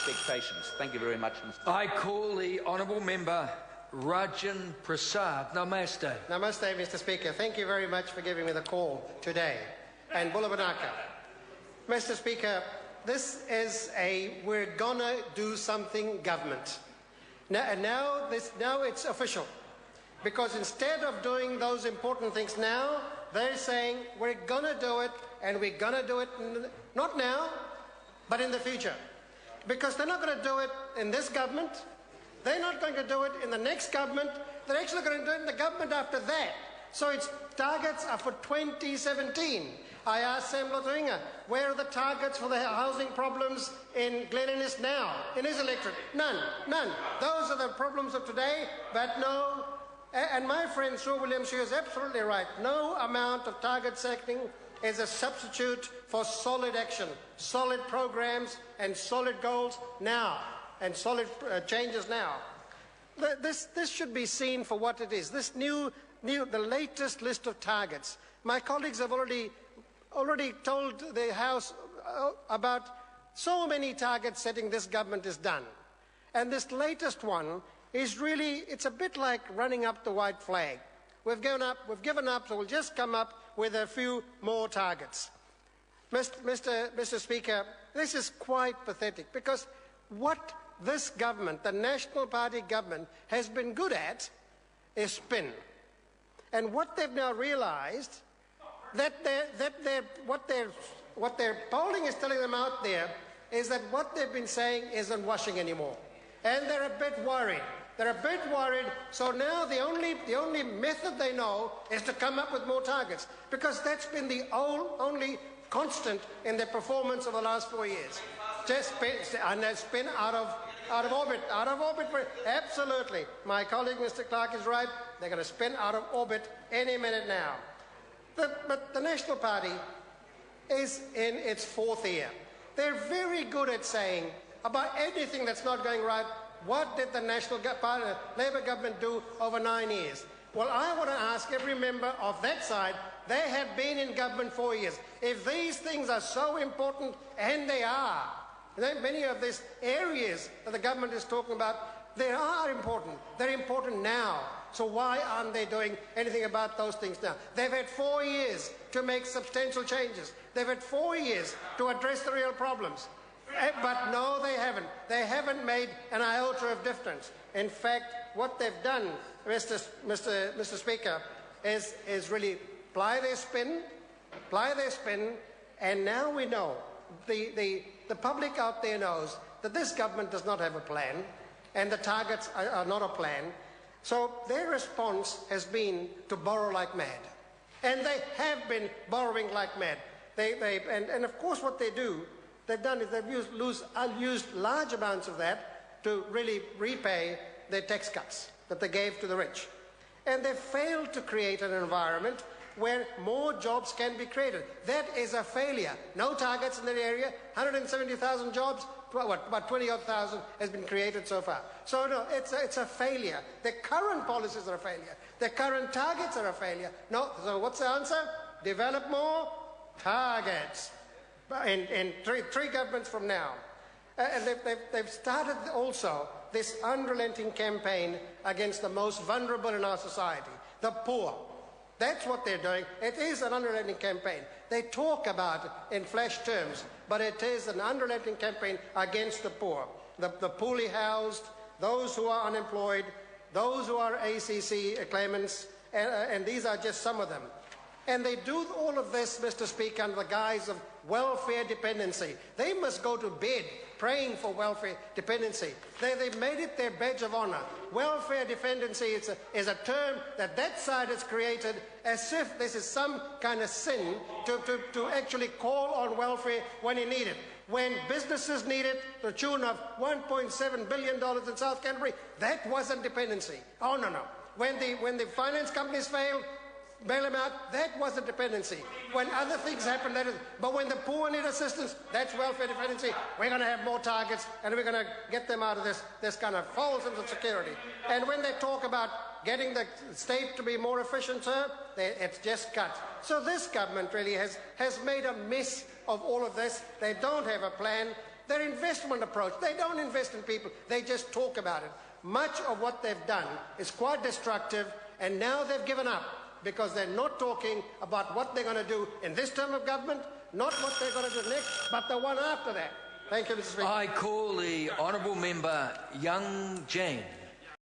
expectations. Thank you very much, Mr. I call the honourable member Rajan Prasad. Namaste. Namaste, Mr. Speaker. Thank you very much for giving me the call today. And Bulabanaka. Mr. Speaker, this is a we're gonna do something government. Now it's official. Because instead of doing those important things now, they're saying we're gonna do it, and we're gonna do it not now, but in the future. Because they're not going to do it in this government, they're not going to do it in the next government, they're actually going to do it in the government after that. So its targets are for 2017. I asked Sam Lotharinga, where are the targets for the housing problems in Glen Innes now, in his electorate? None. Those are the problems of today, but no. And my friend Sue Williams, she is absolutely right. No amount of target setting is a substitute for solid action, solid programs and solid goals now, and solid changes now. This should be seen for what it is. This the latest list of targets. My colleagues have already told the House about so many target setting this government has done. And this latest one is really, it's a bit like running up the white flag. We've given up, so we'll just come up with a few more targets. Mr. Speaker, this is quite pathetic, because what this government, the National Party government, has been good at is spin. And what they've now realised, what their polling is telling them out there, is that what they've been saying isn't washing anymore. And they're a bit worried. They're a bit worried, so now the only method they know is to come up with more targets, because that's been the only constant in their performance over the last 4 years. Just spin out of orbit. Absolutely. My colleague Mr. Clark is right. They're going to spin out of orbit any minute now. But the National Party is in its fourth year. They're very good at saying about anything that's not going right, what did the National Labour government do over 9 years? Well, I want to ask every member of that side, they have been in government 4 years. If these things are so important, and they are, many of these areas that the government is talking about, they are important. They're important now. So why aren't they doing anything about those things now? They've had 4 years to make substantial changes. They've had 4 years to address the real problems. But no, they haven't. They haven't made an iota of difference. In fact, what they've done, Mr. Speaker, is really ply their spin, and now we know, the public out there knows that this government does not have a plan, and the targets are not a plan. So their response has been to borrow like mad. And they have been borrowing like mad. And of course what they've done is they've used large amounts of that to really repay their tax cuts that they gave to the rich. And they've failed to create an environment where more jobs can be created. That is a failure. No targets in that area, 170,000 jobs, about 20-odd thousand has been created so far. So no, it's a failure. The current policies are a failure. The current targets are a failure. No, so what's the answer? Develop more targets. In three governments from now. And they've started also this unrelenting campaign against the most vulnerable in our society, the poor. That's what they're doing. It is an unrelenting campaign. They talk about it in flash terms, but it is an unrelenting campaign against the poor, the poorly housed, those who are unemployed, those who are ACC claimants, and these are just some of them. And they do all of this, Mr. Speaker, under the guise of welfare dependency. They must go to bed praying for welfare dependency. They've made it their badge of honor. Welfare dependency is a term that side has created as if this is some kind of sin to actually call on welfare when you need it. When businesses need it, to the tune of $1.7 billion in South Canterbury, that wasn't dependency. Oh, no. When the finance companies failed, bail them out, that wasn't dependency. When other things happen, that is. But when the poor need assistance, that's welfare dependency. We're going to have more targets, and we're going to get them out of this kind of false sense of security. And when they talk about getting the state to be more efficient, sir, it's just cut. So this government really has made a mess of all of this. They don't have a plan. Their investment approach, they don't invest in people, they just talk about it. Much of what they've done is quite destructive, and now they've given up because they're not talking about what they're going to do in this term of government, not what they're going to do next, but the one after that. Thank you, Mr. Speaker. I call the honourable member Young Jane.